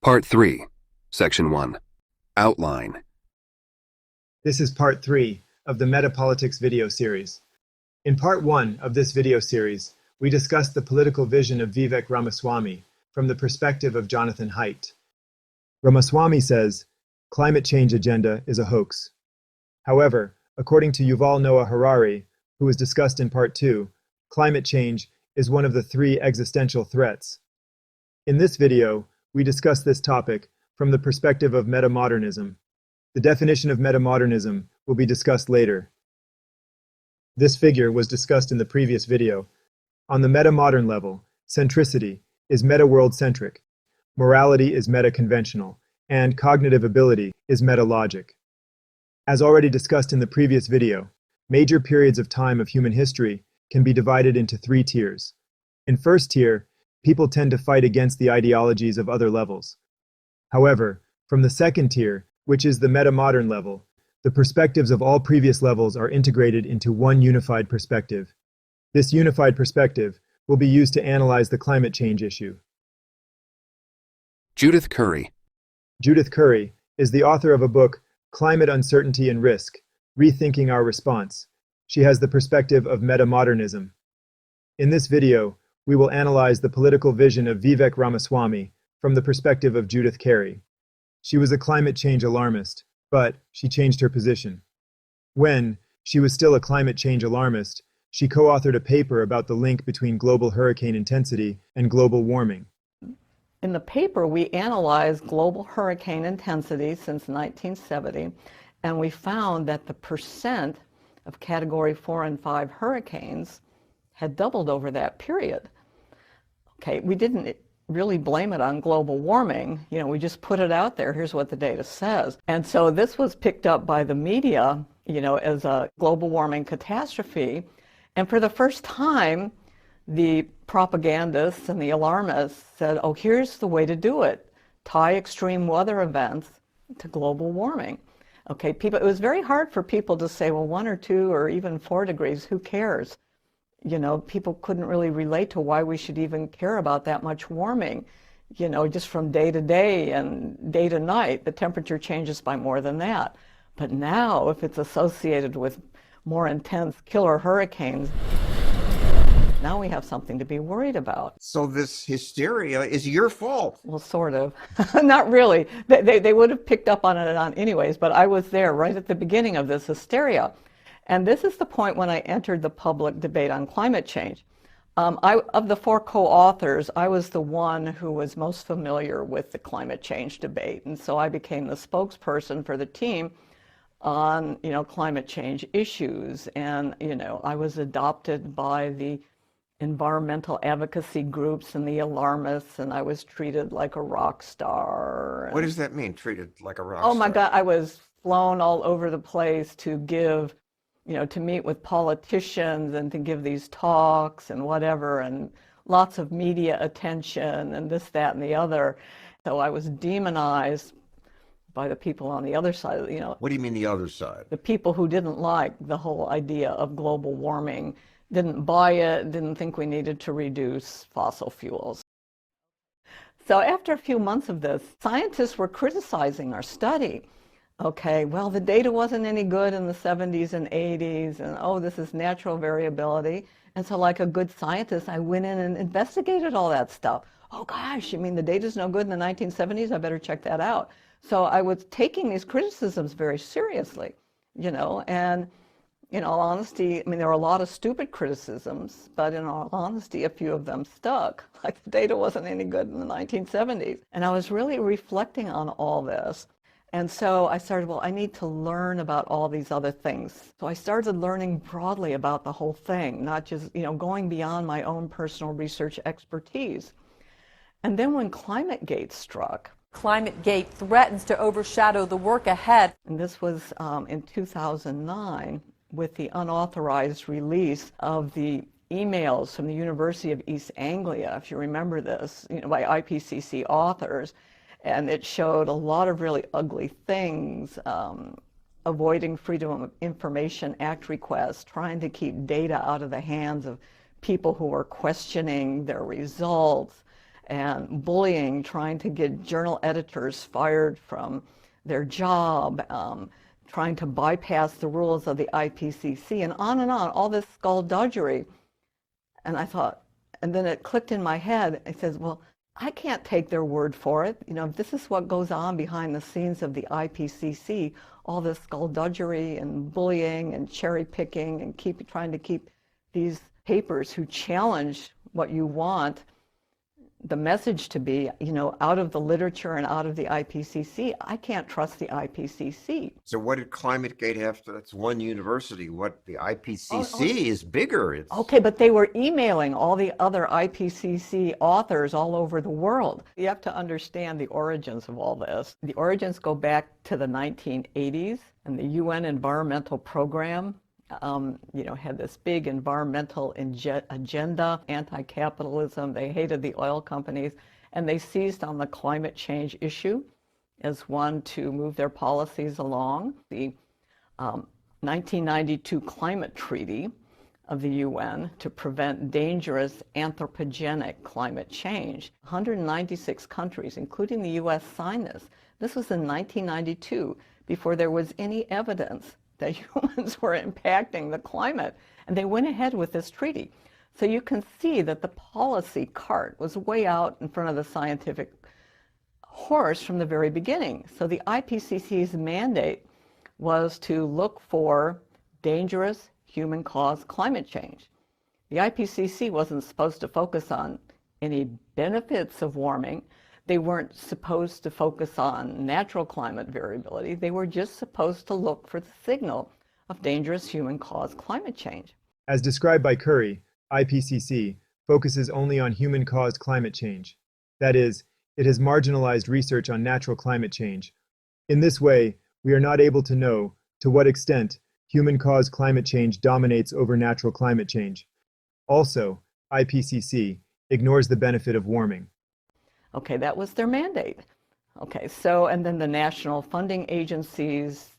Part 3, Section 1, Outline. This is part 3 of the Metapolitics video series. In part 1 of this video series, we discussed the political vision of Vivek Ramaswamy from the perspective of Jonathan Haidt. Ramaswamy says, climate change agenda is a hoax. However, according to Yuval Noah Harari, who was discussed in part 2, climate change is one of the 3 existential threats. In this video, we discuss this topic from the perspective of metamodernism. The definition of metamodernism will be discussed later. This figure was discussed in the previous video. On the metamodern level, centricity is meta-world-centric, morality is meta-conventional, and cognitive ability is meta-logic. As already discussed in the previous video, major periods of time of human history can be divided into 3 tiers. In first tier, people tend to fight against the ideologies of other levels. However, from the second tier, which is the metamodern level, the perspectives of all previous levels are integrated into one unified perspective. This unified perspective will be used to analyze the climate change issue. Judith Curry. Judith Curry is the author of a book, Climate Uncertainty and Risk, Rethinking Our Response. She has the perspective of metamodernism. In this video, we will analyze the political vision of Vivek Ramaswamy from the perspective of Judith Curry. She was a climate change alarmist, but she changed her position. When she was still a climate change alarmist, she co-authored a paper about the link between global hurricane intensity and global warming. In the paper, we analyzed global hurricane intensity since 1970, and we found that the percent of Category 4 and 5 hurricanes had doubled over that period. Okay, we didn't really blame it on global warming. We just put it out there. Here's what the data says. And so this was picked up by the media, as a global warming catastrophe. And for the first time, the propagandists and the alarmists said, oh, here's the way to do it. Tie extreme weather events to global warming. Okay, it was very hard for people to say, well, 1 or 2 or even 4 degrees, who cares? People couldn't really relate to why we should even care about that much warming. Just from day to day and day to night, the temperature changes by more than that. But now, if it's associated with more intense killer hurricanes, now we have something to be worried about. So this hysteria is your fault. Well, sort of. Not really. They would have picked up on it anyways, but I was there right at the beginning of this hysteria. And this is the point when I entered the public debate on climate change. Of the 4 co-authors, I was the one who was most familiar with the climate change debate. And so I became the spokesperson for the team on, climate change issues. And, I was adopted by the environmental advocacy groups and the alarmists, and I was treated like a rock star. What does that mean, treated like a rock star? Oh my God, I was flown all over the place to give, to meet with politicians and to give these talks and whatever, and lots of media attention and this, that, and the other. So I was demonized by the people on the other side, What do you mean the other side? The people who didn't like the whole idea of global warming, didn't buy it, didn't think we needed to reduce fossil fuels. So after a few months of this, scientists were criticizing our study. Okay, well, the data wasn't any good in the 70s and 80s, and oh, this is natural variability. And so like a good scientist, I went in and investigated all that stuff. Oh gosh, the data's no good in the 1970s, I better check that out. So I was taking these criticisms very seriously, and in all honesty, there were a lot of stupid criticisms, but in all honesty, a few of them stuck. Like the data wasn't any good in the 1970s. And I was really reflecting on all this. And so I started, I need to learn about all these other things. So I started learning broadly about the whole thing, not just, going beyond my own personal research expertise. And then when ClimateGate struck, ClimateGate threatens to overshadow the work ahead. And this was in 2009, with the unauthorized release of the emails from the University of East Anglia, if you remember this, by IPCC authors. And it showed a lot of really ugly things, avoiding Freedom of Information Act requests, trying to keep data out of the hands of people who were questioning their results, and bullying, trying to get journal editors fired from their job, trying to bypass the rules of the IPCC, and on, all this skullduggery. And I thought, and then it clicked in my head. It says, well, I can't take their word for it. You know, if this is what goes on behind the scenes of the IPCC, all this skullduggery and bullying and cherry picking and trying to keep these papers who challenge what you want the message to be, you know, out of the literature and out of the IPCC. I can't trust the IPCC. So what did ClimateGate have to, that's one university, what the IPCC is bigger. It's okay, but they were emailing all the other IPCC authors all over the world. You have to understand the origins of all this. The origins go back to the 1980s, and the UN Environmental Program had this big environmental agenda, anti-capitalism. They hated the oil companies, and they seized on the climate change issue as one to move their policies along. The 1992 Climate Treaty of the UN to prevent dangerous anthropogenic climate change. 196 countries, including the US, signed this. This was in 1992, before there was any evidence that humans were impacting the climate, and they went ahead with this treaty. So you can see that the policy cart was way out in front of the scientific horse from the very beginning. So the IPCC's mandate was to look for dangerous human-caused climate change. The IPCC wasn't supposed to focus on any benefits of warming. They weren't supposed to focus on natural climate variability. They were just supposed to look for the signal of dangerous human-caused climate change. As described by Curry, IPCC focuses only on human-caused climate change. That is, it has marginalized research on natural climate change. In this way, we are not able to know to what extent human-caused climate change dominates over natural climate change. Also, IPCC ignores the benefit of warming. Okay, that was their mandate. Okay, so, and then the national funding agencies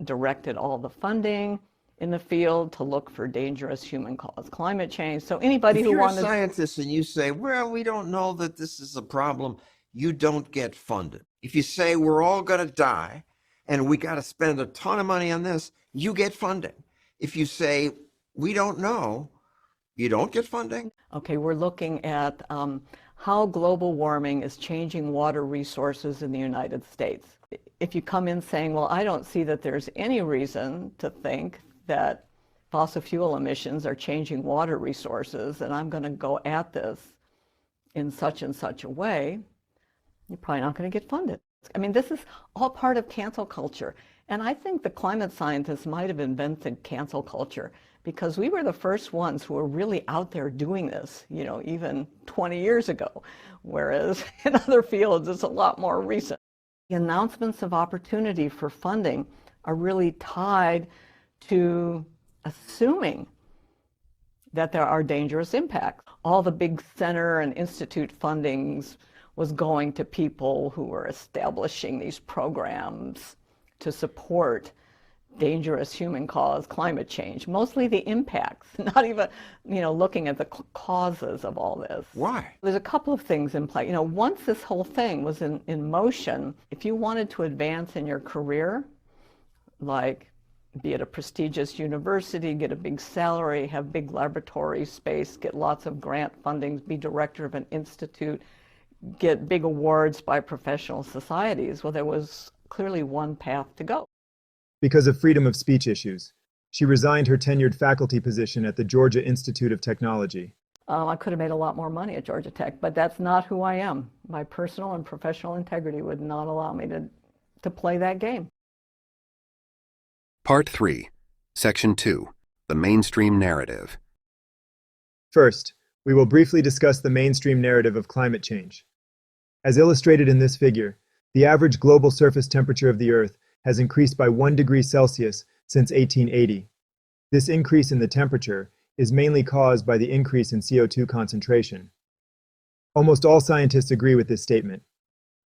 directed all the funding in the field to look for dangerous human-caused climate change. So anybody who wanted... If you're a scientist and you say, well, we don't know that this is a problem, you don't get funded. If you say we're all going to die and we got to spend a ton of money on this, you get funding. If you say we don't know, you don't get funding. Okay, we're looking at how global warming is changing water resources in the United States. If you come in saying, well, I don't see that there's any reason to think that fossil fuel emissions are changing water resources, and I'm going to go at this in such and such a way, you're probably not going to get funded. I mean, this is all part of cancel culture. And I think the climate scientists might have invented cancel culture, because we were the first ones who were really out there doing this, you know, even 20 years ago, whereas in other fields it's a lot more recent. The announcements of opportunity for funding are really tied to assuming that there are dangerous impacts. All the big center and institute fundings was going to people who were establishing these programs to support dangerous human-caused climate change, mostly the impacts, not even, you know, looking at the causes of all this. Why? There's a couple of things in play. You know, once this whole thing was in motion, if you wanted to advance in your career, like be at a prestigious university, get a big salary, have big laboratory space, get lots of grant funding, be director of an institute, get big awards by professional societies, well, there was clearly one path to go. Because of freedom of speech issues, she resigned her tenured faculty position at the Georgia Institute of Technology. I could have made a lot more money at Georgia Tech, but that's not who I am. My personal and professional integrity would not allow me to play that game. Part 3, Section 2, The Mainstream Narrative. First, we will briefly discuss the mainstream narrative of climate change. As illustrated in this figure, the average global surface temperature of the Earth has increased by 1 degree Celsius since 1880. This increase in the temperature is mainly caused by the increase in CO2 concentration. Almost all scientists agree with this statement.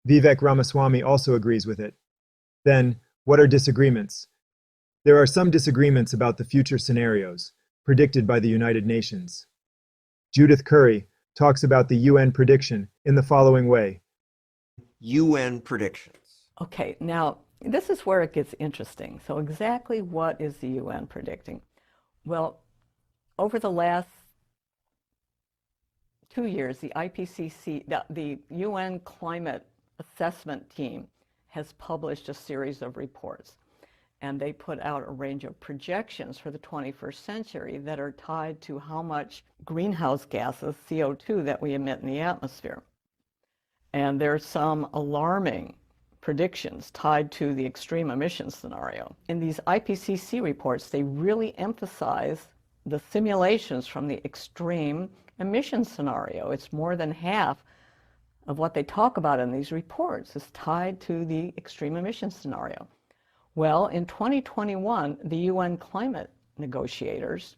Vivek Ramaswamy also agrees with it. Then, what are disagreements? There are some disagreements about the future scenarios predicted by the United Nations. Judith Curry, talks about the UN prediction in the following way. UN predictions. Okay, now this is where it gets interesting. So exactly what is the UN predicting? Well, over the last 2 years, the IPCC, the UN Climate Assessment Team, has published a series of reports. And they put out a range of projections for the 21st century that are tied to how much greenhouse gases, CO2, that we emit in the atmosphere. And there's some alarming predictions tied to the extreme emissions scenario. In these IPCC reports, they really emphasize the simulations from the extreme emissions scenario. It's more than half of what they talk about in these reports is tied to the extreme emissions scenario. Well, in 2021, the UN climate negotiators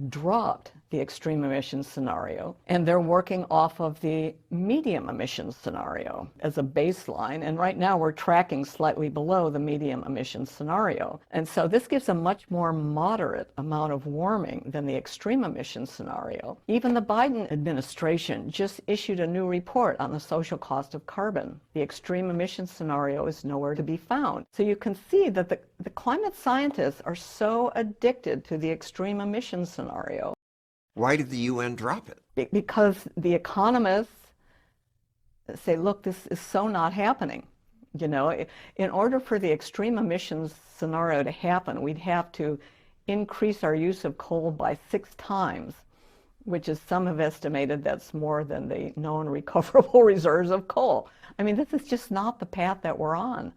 dropped the extreme emissions scenario, and they're working off of the medium emissions scenario as a baseline. And right now we're tracking slightly below the medium emissions scenario. And so this gives a much more moderate amount of warming than the extreme emissions scenario. Even the Biden administration just issued a new report on the social cost of carbon. The extreme emissions scenario is nowhere to be found. So you can see that the climate scientists are so addicted to the extreme emissions scenario. Why did the UN drop it? Because the economists say, look, this is so not happening. You know, in order for the extreme emissions scenario to happen, we'd have to increase our use of coal by 6 times, which is, some have estimated that's more than the known recoverable reserves of coal. I mean, this is just not the path that we're on.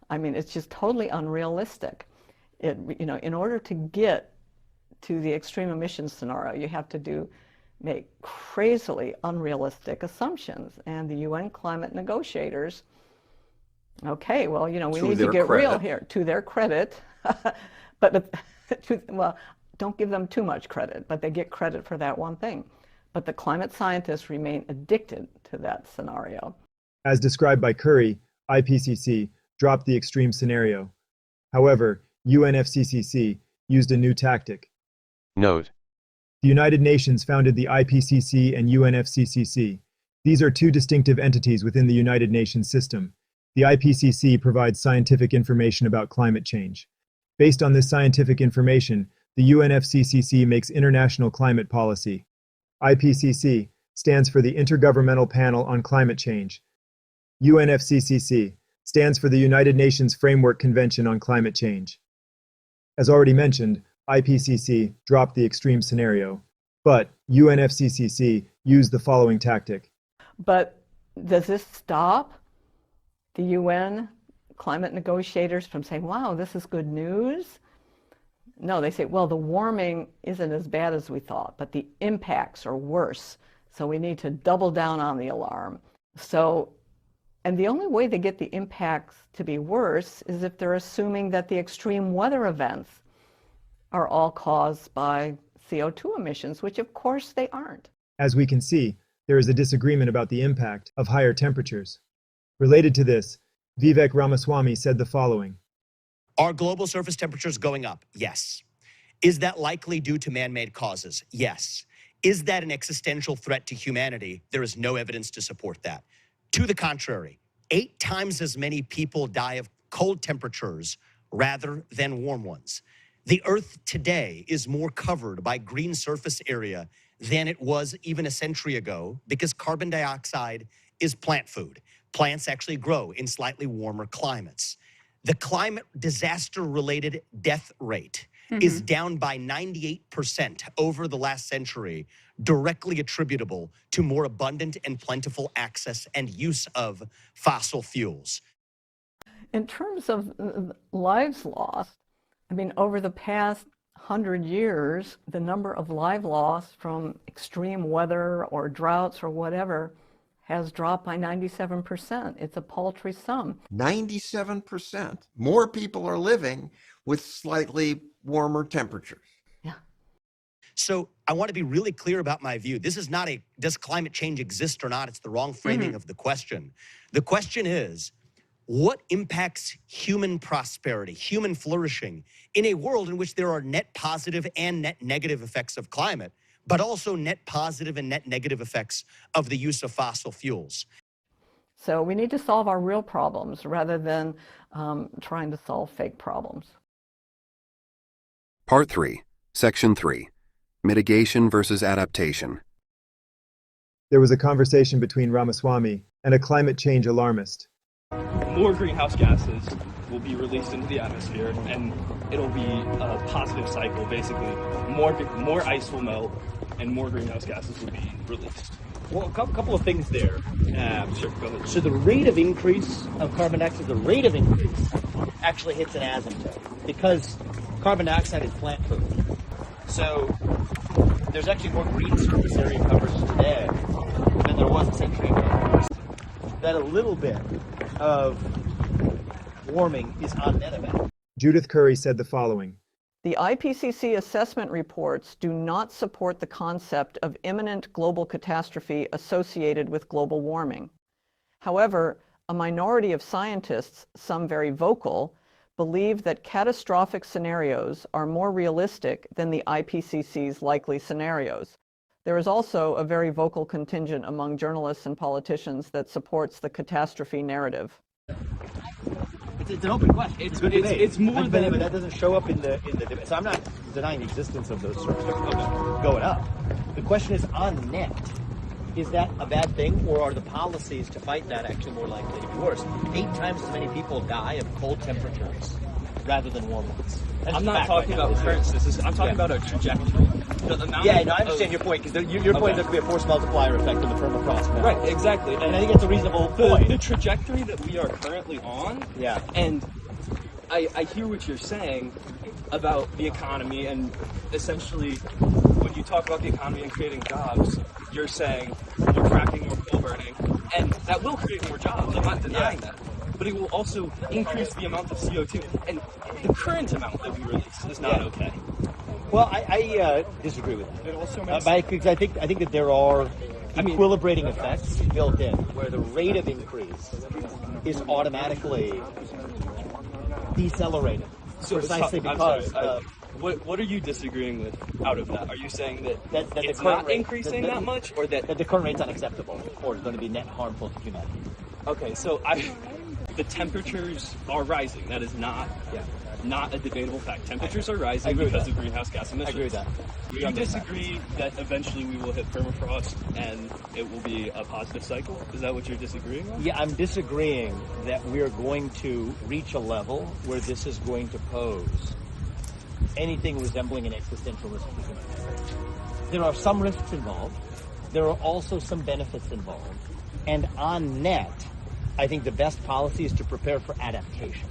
I mean, it's just totally unrealistic. In order to get to the extreme emissions scenario, you have to make crazily unrealistic assumptions. And the UN climate negotiators, okay, well, we need to get real here, to their credit. Well, don't give them too much credit, but they get credit for that one thing. But the climate scientists remain addicted to that scenario. As described by Curry, IPCC dropped the extreme scenario. However, UNFCCC used a new tactic. Note: The United Nations founded the IPCC and UNFCCC. These are two distinctive entities within the United Nations system. The IPCC provides scientific information about climate change. Based on this scientific information, the UNFCCC makes international climate policy. IPCC stands for the Intergovernmental Panel on Climate Change. UNFCCC stands for the United Nations Framework Convention on Climate Change. As already mentioned, IPCC dropped the extreme scenario, but UNFCCC used the following tactic. But does this stop the UN climate negotiators from saying, wow, this is good news? No, they say, well, the warming isn't as bad as we thought, but the impacts are worse. So we need to double down on the alarm. And the only way they get the impacts to be worse is if they're assuming that the extreme weather events are all caused by CO2 emissions, which of course they aren't. As we can see, there is a disagreement about the impact of higher temperatures. Related to this, Vivek Ramaswamy said the following. Are global surface temperatures going up? Yes. Is that likely due to man-made causes? Yes. Is that an existential threat to humanity? There is no evidence to support that. To the contrary, 8 times as many people die of cold temperatures rather than warm ones. The Earth today is more covered by green surface area than it was even a century ago because carbon dioxide is plant food. Plants actually grow in slightly warmer climates. The climate disaster-related death rate is down by 98% over the last century, directly attributable to more abundant and plentiful access and use of fossil fuels. In terms of lives lost, I mean, over the past 100 years, the number of lives lost from extreme weather or droughts or whatever has dropped by 97%. It's a paltry sum. 97%. More people are living with slightly warmer temperatures. Yeah. So I want to be really clear about my view. This is not does climate change exist or not? It's the wrong framing of the question. The question is, what impacts human prosperity, human flourishing in a world in which there are net positive and net negative effects of climate, but also net positive and net negative effects of the use of fossil fuels. So we need to solve our real problems rather than trying to solve fake problems. Part 3, Section 3, Mitigation versus Adaptation. There was a conversation between Ramaswamy and a climate change alarmist. More greenhouse gases will be released into the atmosphere, and it'll be a positive cycle. Basically, more ice will melt, and more greenhouse gases will be released. Well, a couple of things there. Sure, go ahead. So the rate of increase of carbon dioxide, the rate of increase actually hits an asymptote because carbon dioxide is plant food. So there's actually more green surface area coverage today than there was a century ago. That a little bit of warming is on net event. Judith Curry said the following. The IPCC assessment reports do not support the concept of imminent global catastrophe associated with global warming. However, a minority of scientists, some very vocal, believe that catastrophic scenarios are more realistic than the IPCC's likely scenarios. There is also a very vocal contingent among journalists and politicians that supports the catastrophe narrative. It's an open question. It's a good debate. It's more but than that doesn't show up in the debate. So I'm not denying the existence of those sorts of going up. The question is on net. Is that a bad thing, or are the policies to fight that actually more likely to be worse? 8 times as many people die of cold temperatures rather than warm ones. I'm not talking about currents. I'm talking about a trajectory. I understand your point, because your point is there could be a force multiplier effect in the permafrost now. Right, exactly. And I think it's a reasonable point. The trajectory that we are currently on, and I hear what you're saying about the economy, and essentially when you talk about the economy and creating jobs, you're saying you're cracking more coal burning, and that will create more jobs. I'm not denying that. But it will also increase the amount of CO2. And the current amount that we release is not okay. Well, I disagree with that. It also makes because I think that there are equilibrating effects built in, where the rate of increase is automatically decelerated. Precisely because what are you disagreeing with out of that? Are you saying that it's current not rate, increasing that much, or that the current rate's unacceptable, or is going to be net harmful to humanity? Okay, so the temperatures are rising. That is not a debatable fact. Temperatures are rising because of greenhouse gas emissions. I agree with that. Do you disagree that eventually we will hit permafrost and it will be a positive cycle? Is that what you're disagreeing on? Yeah, I'm disagreeing that we're going to reach a level where this is going to pose anything resembling an existential risk to humanity. There are some risks involved. There are also some benefits involved. And on net, I think the best policy is to prepare for adaptation.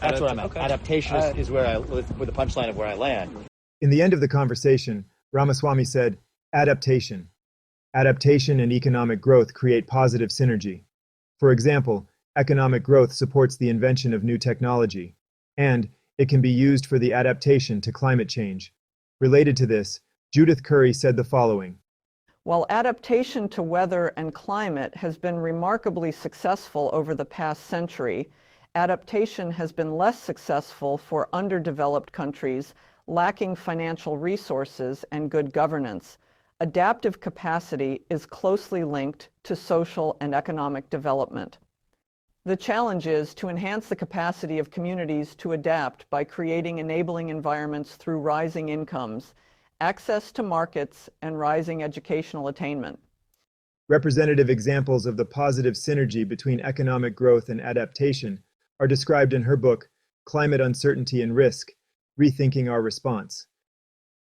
That's where I'm at. Okay. Adaptation is where with the punchline of where I land. In the end of the conversation, Ramaswamy said, adaptation. Adaptation and economic growth create positive synergy. For example, economic growth supports the invention of new technology, and it can be used for the adaptation to climate change. Related to this, Judith Curry said the following. While adaptation to weather and climate has been remarkably successful over the past century, adaptation has been less successful for underdeveloped countries lacking financial resources and good governance. Adaptive capacity is closely linked to social and economic development. The challenge is to enhance the capacity of communities to adapt by creating enabling environments through rising incomes, access to markets, and rising educational attainment. Representative examples of the positive synergy between economic growth and adaptation are described in her book, Climate Uncertainty and Risk, Rethinking Our Response.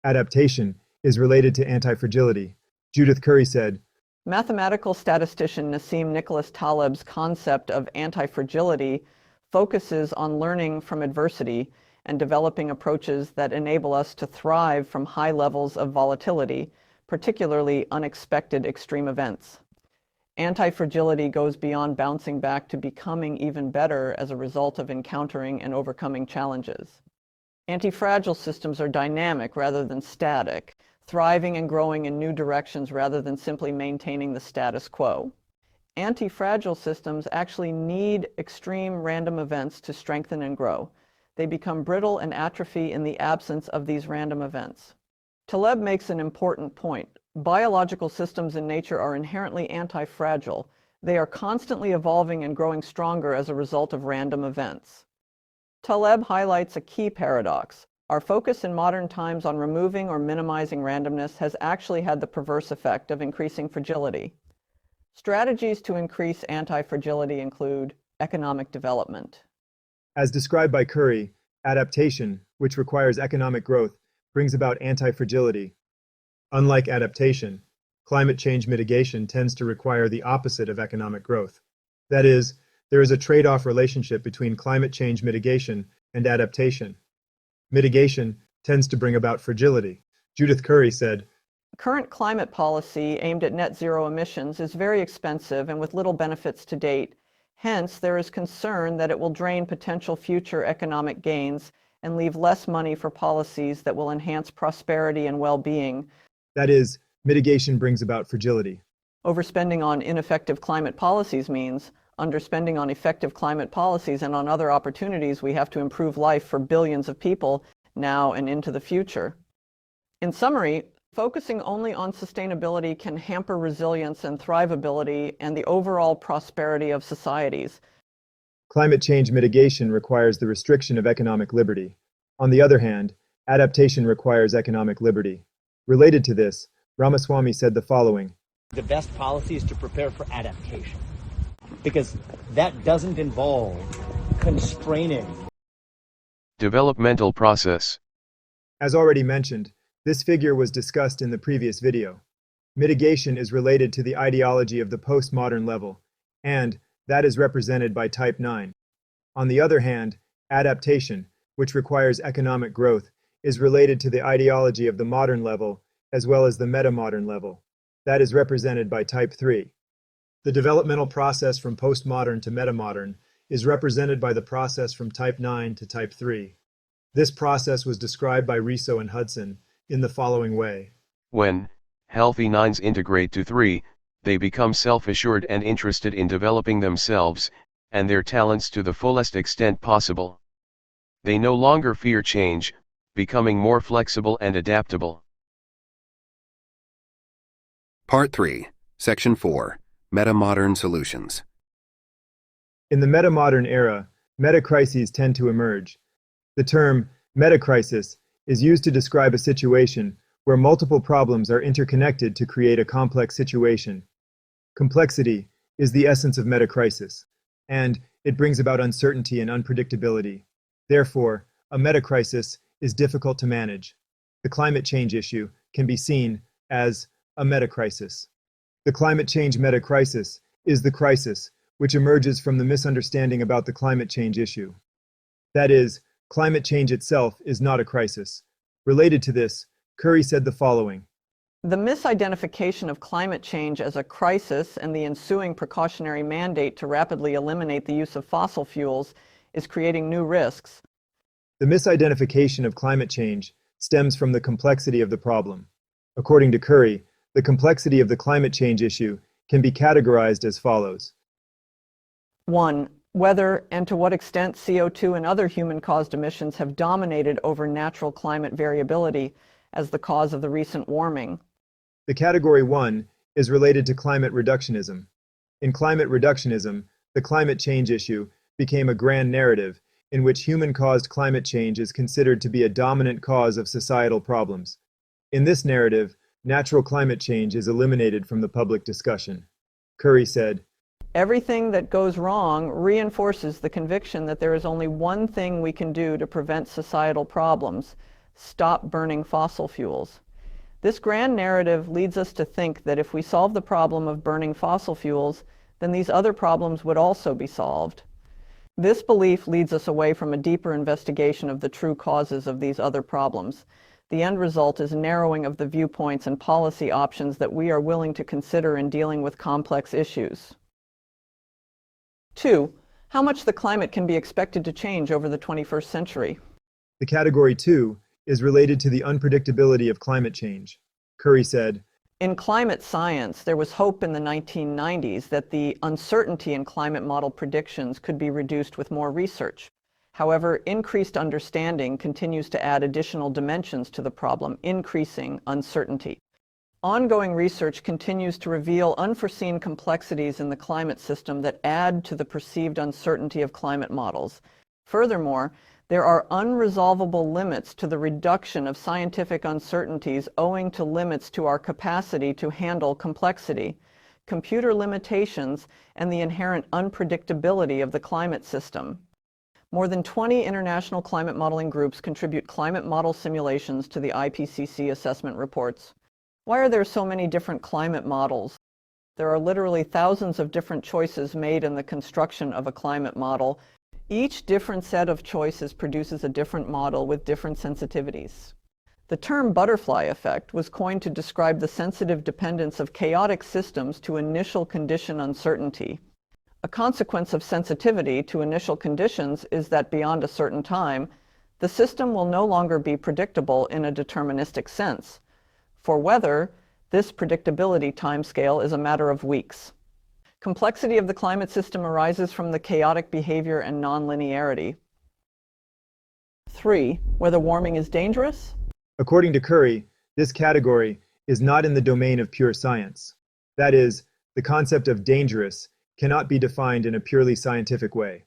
Adaptation is related to anti-fragility. Judith Curry said, Mathematical statistician Nassim Nicholas Taleb's concept of anti-fragility focuses on learning from adversity and developing approaches that enable us to thrive from high levels of volatility, particularly unexpected extreme events. Anti-fragility goes beyond bouncing back to becoming even better as a result of encountering and overcoming challenges. Anti-fragile systems are dynamic rather than static, thriving and growing in new directions rather than simply maintaining the status quo. Anti-fragile systems actually need extreme random events to strengthen and grow. They become brittle and atrophy in the absence of these random events. Taleb makes an important point. Biological systems in nature are inherently anti-fragile. They are constantly evolving and growing stronger as a result of random events. Taleb highlights a key paradox. Our focus in modern times on removing or minimizing randomness has actually had the perverse effect of increasing fragility. Strategies to increase anti-fragility include economic development. As described by Curry, adaptation, which requires economic growth, brings about anti-fragility. Unlike adaptation, climate change mitigation tends to require the opposite of economic growth. That is, there is a trade-off relationship between climate change mitigation and adaptation. Mitigation tends to bring about fragility. Judith Curry said, Current climate policy aimed at net zero emissions is very expensive and with little benefits to date. Hence, there is concern that it will drain potential future economic gains and leave less money for policies that will enhance prosperity and well-being. that is, mitigation brings about fragility. Overspending on ineffective climate policies means underspending on effective climate policies and on other opportunities we have to improve life for billions of people now and into the future. In summary, focusing only on sustainability can hamper resilience and thrivability and the overall prosperity of societies. Climate change mitigation requires the restriction of economic liberty. On the other hand, adaptation requires economic liberty. Related to this, Ramaswamy said the following. The best policy is to prepare for adaptation, because that doesn't involve constraining. Developmental process. As already mentioned, this figure was discussed in the previous video. Mitigation is related to the ideology of the postmodern level, and that is represented by type 9. On the other hand, adaptation, which requires economic growth, is related to the ideology of the modern level as well as the metamodern level. That is represented by type 3. The developmental process from postmodern to metamodern is represented by the process from type 9 to type 3. This process was described by Riso and Hudson in the following way. When healthy 9s integrate to 3, they become self-assured and interested in developing themselves and their talents to the fullest extent possible. They no longer fear change, becoming more flexible and adaptable. Part 3, Section 4, Metamodern Solutions. In the metamodern era, metacrises tend to emerge. The term metacrisis is used to describe a situation where multiple problems are interconnected to create a complex situation. Complexity is the essence of metacrisis, and it brings about uncertainty and unpredictability. Therefore, a metacrisis is difficult to manage. The climate change issue can be seen as a metacrisis. The climate change metacrisis is the crisis which emerges from the misunderstanding about the climate change issue. That is, climate change itself is not a crisis. Related to this, Curry said the following. The misidentification of climate change as a crisis and the ensuing precautionary mandate to rapidly eliminate the use of fossil fuels is creating new risks. The misidentification of climate change stems from the complexity of the problem. According to Curry, the complexity of the climate change issue can be categorized as follows. 1. Whether and to what extent CO2 and other human-caused emissions have dominated over natural climate variability as the cause of the recent warming. The category 1 is related to climate reductionism. In climate reductionism, the climate change issue became a grand narrative in which human-caused climate change is considered to be a dominant cause of societal problems. In this narrative, natural climate change is eliminated from the public discussion. Curry said, Everything that goes wrong reinforces the conviction that there is only one thing we can do to prevent societal problems: stop burning fossil fuels. This grand narrative leads us to think that if we solve the problem of burning fossil fuels, then these other problems would also be solved. This belief leads us away from a deeper investigation of the true causes of these other problems. The end result is narrowing of the viewpoints and policy options that we are willing to consider in dealing with complex issues. 2. How much the climate can be expected to change over the 21st century. The category 2 is related to the unpredictability of climate change. Curry said, In climate science, there was hope in the 1990s that the uncertainty in climate model predictions could be reduced with more research. However, increased understanding continues to add additional dimensions to the problem, increasing uncertainty. Ongoing research continues to reveal unforeseen complexities in the climate system that add to the perceived uncertainty of climate models. Furthermore, there are unresolvable limits to the reduction of scientific uncertainties owing to limits to our capacity to handle complexity, computer limitations, and the inherent unpredictability of the climate system. More than 20 international climate modeling groups contribute climate model simulations to the IPCC assessment reports. Why are there so many different climate models? There are literally thousands of different choices made in the construction of a climate model. Each different set of choices produces a different model with different sensitivities. The term butterfly effect was coined to describe the sensitive dependence of chaotic systems to initial condition uncertainty. A consequence of sensitivity to initial conditions is that beyond a certain time, the system will no longer be predictable in a deterministic sense. For weather, this predictability timescale is a matter of weeks. Complexity of the climate system arises from the chaotic behavior and nonlinearity. 3. Whether warming is dangerous? According to Curry, this category is not in the domain of pure science. That is, the concept of dangerous cannot be defined in a purely scientific way.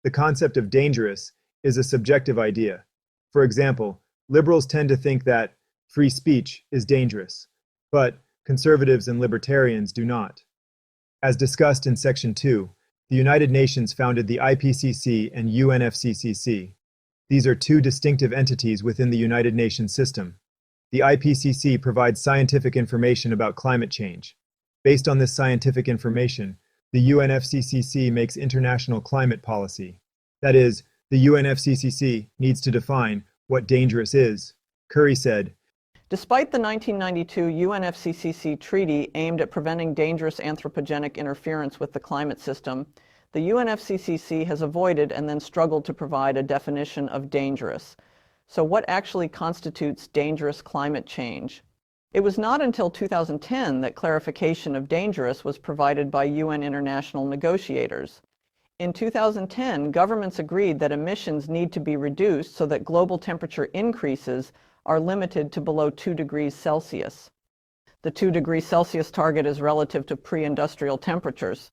The concept of dangerous is a subjective idea. For example, liberals tend to think that free speech is dangerous, but conservatives and libertarians do not. As discussed in Section 2, the United Nations founded the IPCC and UNFCCC. These are two distinctive entities within the United Nations system. The IPCC provides scientific information about climate change. Based on this scientific information, the UNFCCC makes international climate policy. That is, the UNFCCC needs to define what dangerous is. Curry said, Despite the 1992 UNFCCC treaty aimed at preventing dangerous anthropogenic interference with the climate system, the UNFCCC has avoided and then struggled to provide a definition of dangerous. So what actually constitutes dangerous climate change? It was not until 2010 that clarification of dangerous was provided by UN international negotiators. In 2010, governments agreed that emissions need to be reduced so that global temperature increases are limited to below 2 degrees Celsius. The 2 degrees Celsius target is relative to pre-industrial temperatures.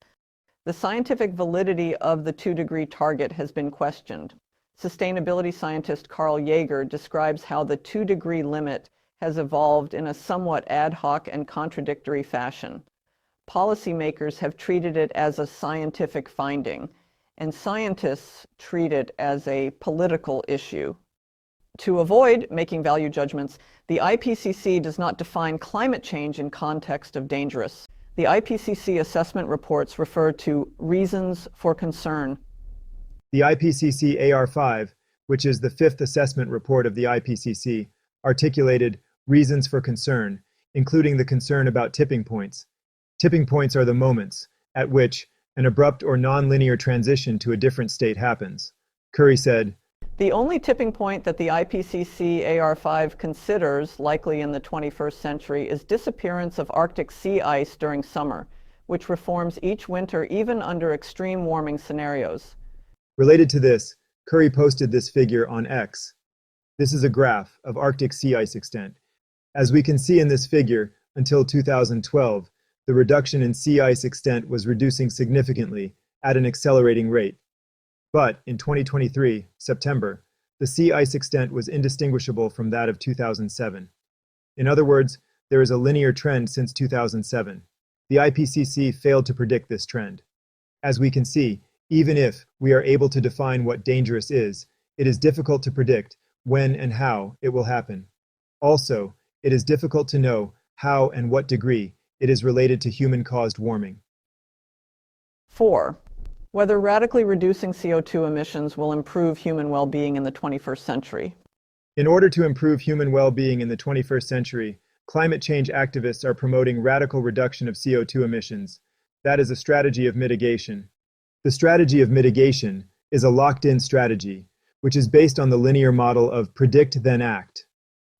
The scientific validity of the 2-degree target has been questioned. Sustainability scientist Carl Jaeger describes how the 2-degree limit has evolved in a somewhat ad hoc and contradictory fashion. Policymakers have treated it as a scientific finding, and scientists treat it as a political issue. To avoid making value judgments, the IPCC does not define climate change in context of dangerous. The IPCC assessment reports refer to reasons for concern. The IPCC AR5, which is the fifth assessment report of the IPCC, articulated reasons for concern, including the concern about tipping points. Tipping points are the moments at which an abrupt or non-linear transition to a different state happens. Curry said, The only tipping point that the IPCC AR5 considers, likely in the 21st century, is disappearance of Arctic sea ice during summer, which reforms each winter even under extreme warming scenarios. Related to this, Curry posted this figure on X. This is a graph of Arctic sea ice extent. As we can see in this figure, until 2012, the reduction in sea ice extent was reducing significantly at an accelerating rate. But in 2023, September, the sea ice extent was indistinguishable from that of 2007. In other words, there is a linear trend since 2007. The IPCC failed to predict this trend. As we can see, even if we are able to define what dangerous is, it is difficult to predict when and how it will happen. Also, it is difficult to know how and what degree it is related to human-caused warming. 4. Whether radically reducing CO2 emissions will improve human well-being in the 21st century. In order to improve human well-being in the 21st century, climate change activists are promoting radical reduction of CO2 emissions. That is a strategy of mitigation. The strategy of mitigation is a locked-in strategy, which is based on the linear model of predict then act.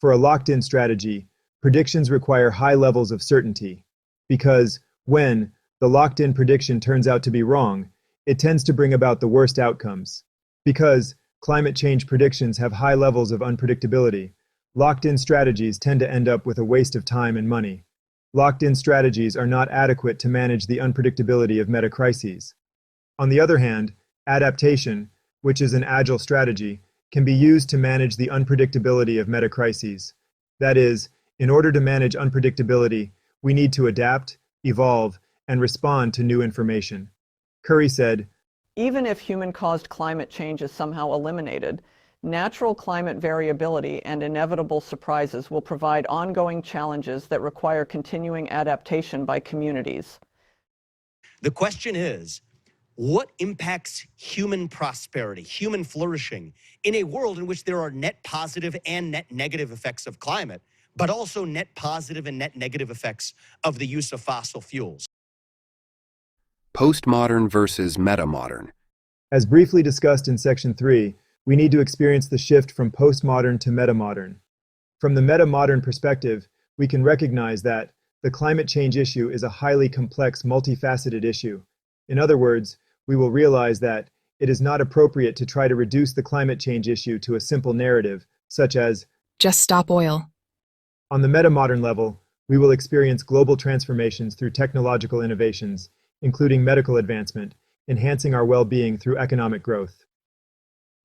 For a locked-in strategy, predictions require high levels of certainty, because when the locked-in prediction turns out to be wrong, it tends to bring about the worst outcomes. Because Climate change predictions have high levels of unpredictability. Locked-in strategies tend to end up with a waste of time and money. Locked-in strategies are not adequate to manage the unpredictability of meta-crises. On the other hand, adaptation, which is an agile strategy, can be used to manage the unpredictability of meta-crises. That is, in order to manage unpredictability, we need to adapt, evolve, and respond to new information. Curry said, Even if human-caused climate change is somehow eliminated, natural climate variability and inevitable surprises will provide ongoing challenges that require continuing adaptation by communities. The question is, what impacts human prosperity, human flourishing, in a world in which there are net positive and net negative effects of climate, but also net positive and net negative effects of the use of fossil fuels? Postmodern versus metamodern. as briefly discussed in Section 3, we need to experience the shift from postmodern to metamodern. From the metamodern perspective, we can recognize that the climate change issue is a highly complex, multifaceted issue. In other words, we will realize that it is not appropriate to try to reduce the climate change issue to a simple narrative, such as, just stop oil. on the metamodern level, we will experience global transformations through technological innovations, including medical advancement, enhancing our well-being through economic growth.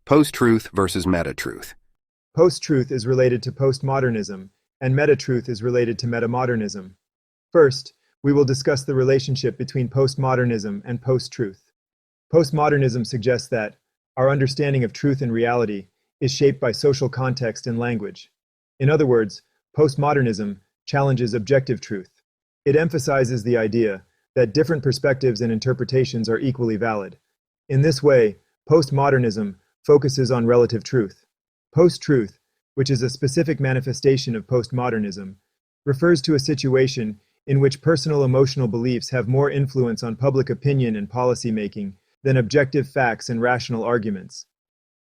Post-truth versus meta-truth. Post-truth is related to postmodernism, and meta-truth is related to metamodernism. First, we will discuss the relationship between postmodernism and post-truth. Postmodernism suggests that our understanding of truth and reality is shaped by social context and language. In other words, postmodernism challenges objective truth. It emphasizes the idea that different perspectives and interpretations are equally valid. In this way, postmodernism focuses on relative truth. Post-truth, which is a specific manifestation of postmodernism, refers to a situation in which personal emotional beliefs have more influence on public opinion and policy making than objective facts and rational arguments.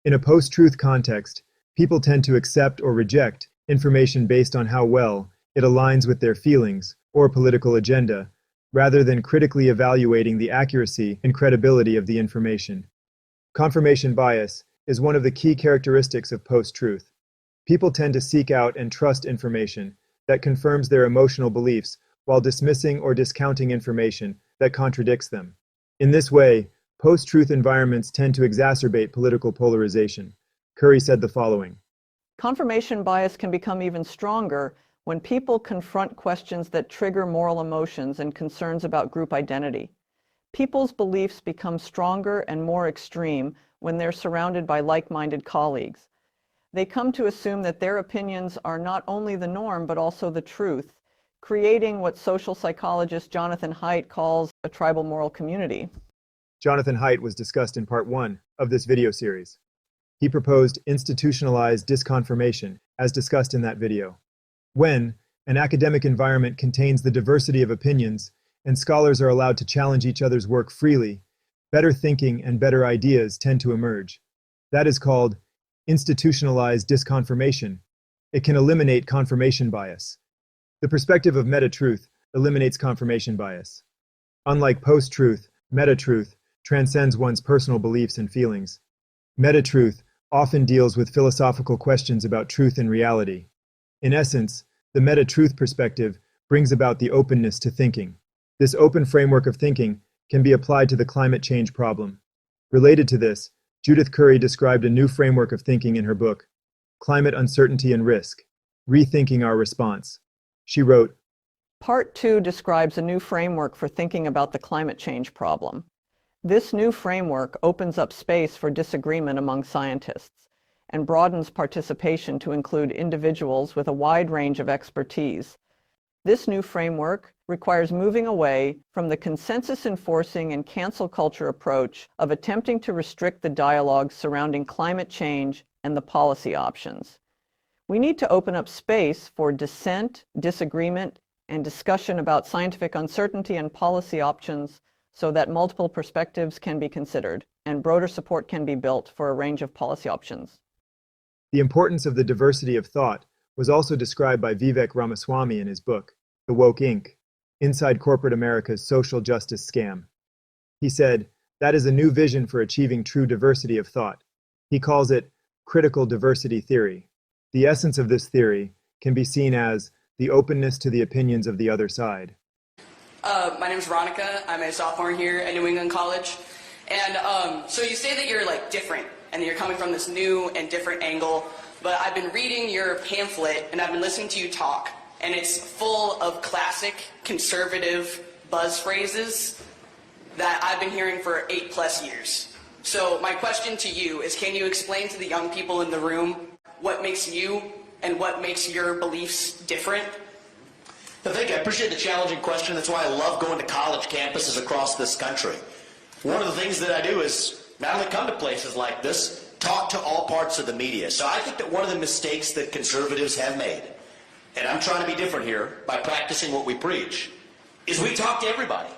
In a post-truth context, people tend to accept or reject information based on how well it aligns with their feelings or political agenda, rather than critically evaluating the accuracy and credibility of the information. Confirmation bias is one of the key characteristics of post-truth. People tend to seek out and trust information that confirms their emotional beliefs while dismissing or discounting information that contradicts them. In this way, post-truth environments tend to exacerbate political polarization. Curry said the following: Confirmation bias can become even stronger when people confront questions that trigger moral emotions and concerns about group identity. People's beliefs become stronger and more extreme when they're surrounded by like-minded colleagues. They come to assume that their opinions are not only the norm but also the truth, creating what social psychologist Jonathan Haidt calls a tribal moral community. Jonathan Haidt was discussed in Part 1 of this video series. He proposed institutionalized disconfirmation, as discussed in that video. When an academic environment contains the diversity of opinions and scholars are allowed to challenge each other's work freely, better thinking and better ideas tend to emerge. That is called institutionalized disconfirmation. It can eliminate confirmation bias. The perspective of meta-truth eliminates confirmation bias. Unlike post-truth, meta-truth transcends one's personal beliefs and feelings. Meta-truth often deals with philosophical questions about truth and reality. In essence, the meta-truth perspective brings about the openness to thinking. This open framework of thinking can be applied to the climate change problem. Related to this, Judith Curry described a new framework of thinking in her book, Climate Uncertainty and Risk: Rethinking Our Response. She wrote, Part 2 describes a new framework for thinking about the climate change problem. This new framework opens up space for disagreement among scientists and broadens participation to include individuals with a wide range of expertise. This new framework requires moving away from the consensus-enforcing and cancel culture approach of attempting to restrict the dialogue surrounding climate change and the policy options. We need to open up space for dissent, disagreement, and discussion about scientific uncertainty and policy options so that multiple perspectives can be considered and broader support can be built for a range of policy options. The importance of the diversity of thought was also described by Vivek Ramaswamy in his book, The Woke Inc., Inside Corporate America's Social Justice Scam. He said, "That is a new vision for achieving true diversity of thought. He calls it critical diversity theory. The essence of this theory can be seen as the openness to the opinions of the other side. My name is Veronica. I'm a sophomore here at New England College. And so you say that you're like different and that you're coming from this new and different angle, but I've been reading your pamphlet and I've been listening to you talk, and it's full of classic conservative buzz phrases that I've been hearing for 8+ years. So my question to you is, can you explain to the young people in the room what makes you and what makes your beliefs different? Thank you. I appreciate the challenging question. That's why I love going to college campuses across this country. One of the things that I do is not only come to places like this, talk to all parts of the media. So I think that one of the mistakes that conservatives have made, and I'm trying to be different here by practicing what we preach, is we talk to everybody.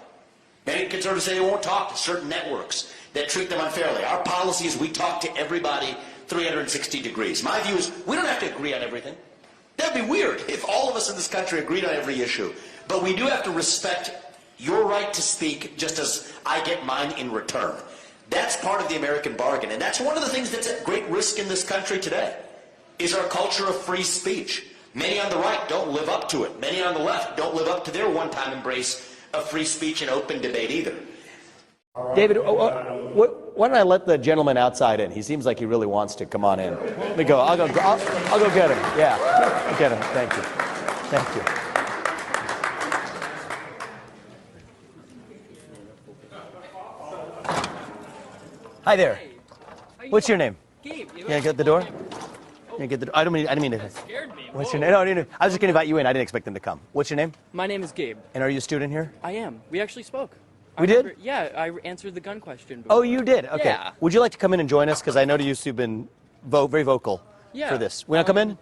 Many conservatives say they won't talk to certain networks that treat them unfairly. Our policy is we talk to everybody 360 degrees. My view is we don't have to agree on everything. That'd be weird if all of us in this country agreed on every issue. But we do have to respect your right to speak just as I get mine in return. That's part of the American bargain. And that's one of the things that's at great risk in this country today, is our culture of free speech. Many on the right don't live up to it. Many on the left don't live up to their one-time embrace of free speech and open debate either. David, why don't I let the gentleman outside in? He seems like he really wants to come on in. Let me go. I'll go get him. Yeah, I'll get him. Thank you. Thank you. Hi there. What's your name? Gabe. Yeah, get the door. Yeah, get the door. I didn't mean to. Scared me. What's your name? No, I was just going to invite you in. I didn't expect them to come. What's your name? My name is Gabe. And are you a student here? I am. We actually spoke. We did? Yeah, I answered the gun question before. Oh, you did? Okay. Yeah. Would you like to come in and join us? Because I noticed you've been very vocal for this. We want to come in?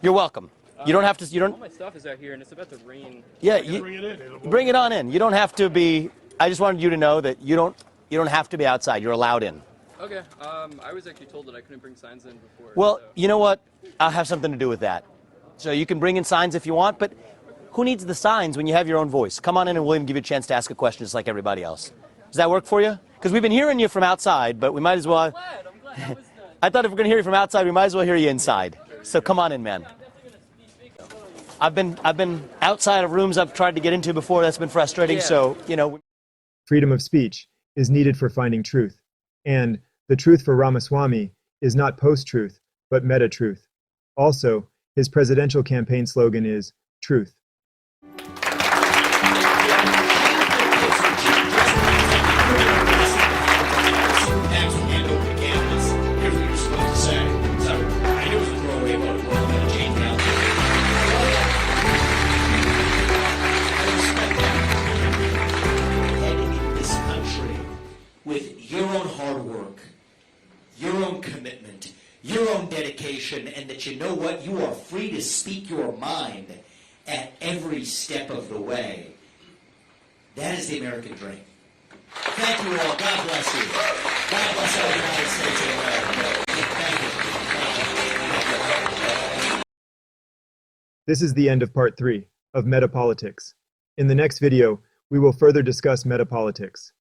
You're welcome. You don't have to. All my stuff is out here, and it's about to rain. Yeah, bring it on in. You don't have to be. I just wanted you to know that you don't have to be outside. You're allowed in. Okay. I was actually told that I couldn't bring signs in before. Well, so. you know what? I'll have something to do with that. So you can bring in signs if you want, but who needs the signs when you have your own voice? Come on in and we'll even give you a chance to ask a question just like everybody else. Does that work for you? Because we've been hearing you from outside, but we might as well. I'm glad. I thought if we're going to hear you from outside, we might as well hear you inside. So come on in, man. I've been outside of rooms I've tried to get into before. That's been frustrating. Yeah. So, you know. Freedom of speech is needed for finding truth. And the truth for Ramaswamy is not post-truth, but meta-truth. Also, his presidential campaign slogan is truth. Commitment, your own dedication, and that you know what, you are free to speak your mind at every step of the way. That is the American dream. Thank you all. God bless you. God bless all the United States of America. Thank you. This is the end of part 3 of Metapolitics. In the next video, we will further discuss metapolitics.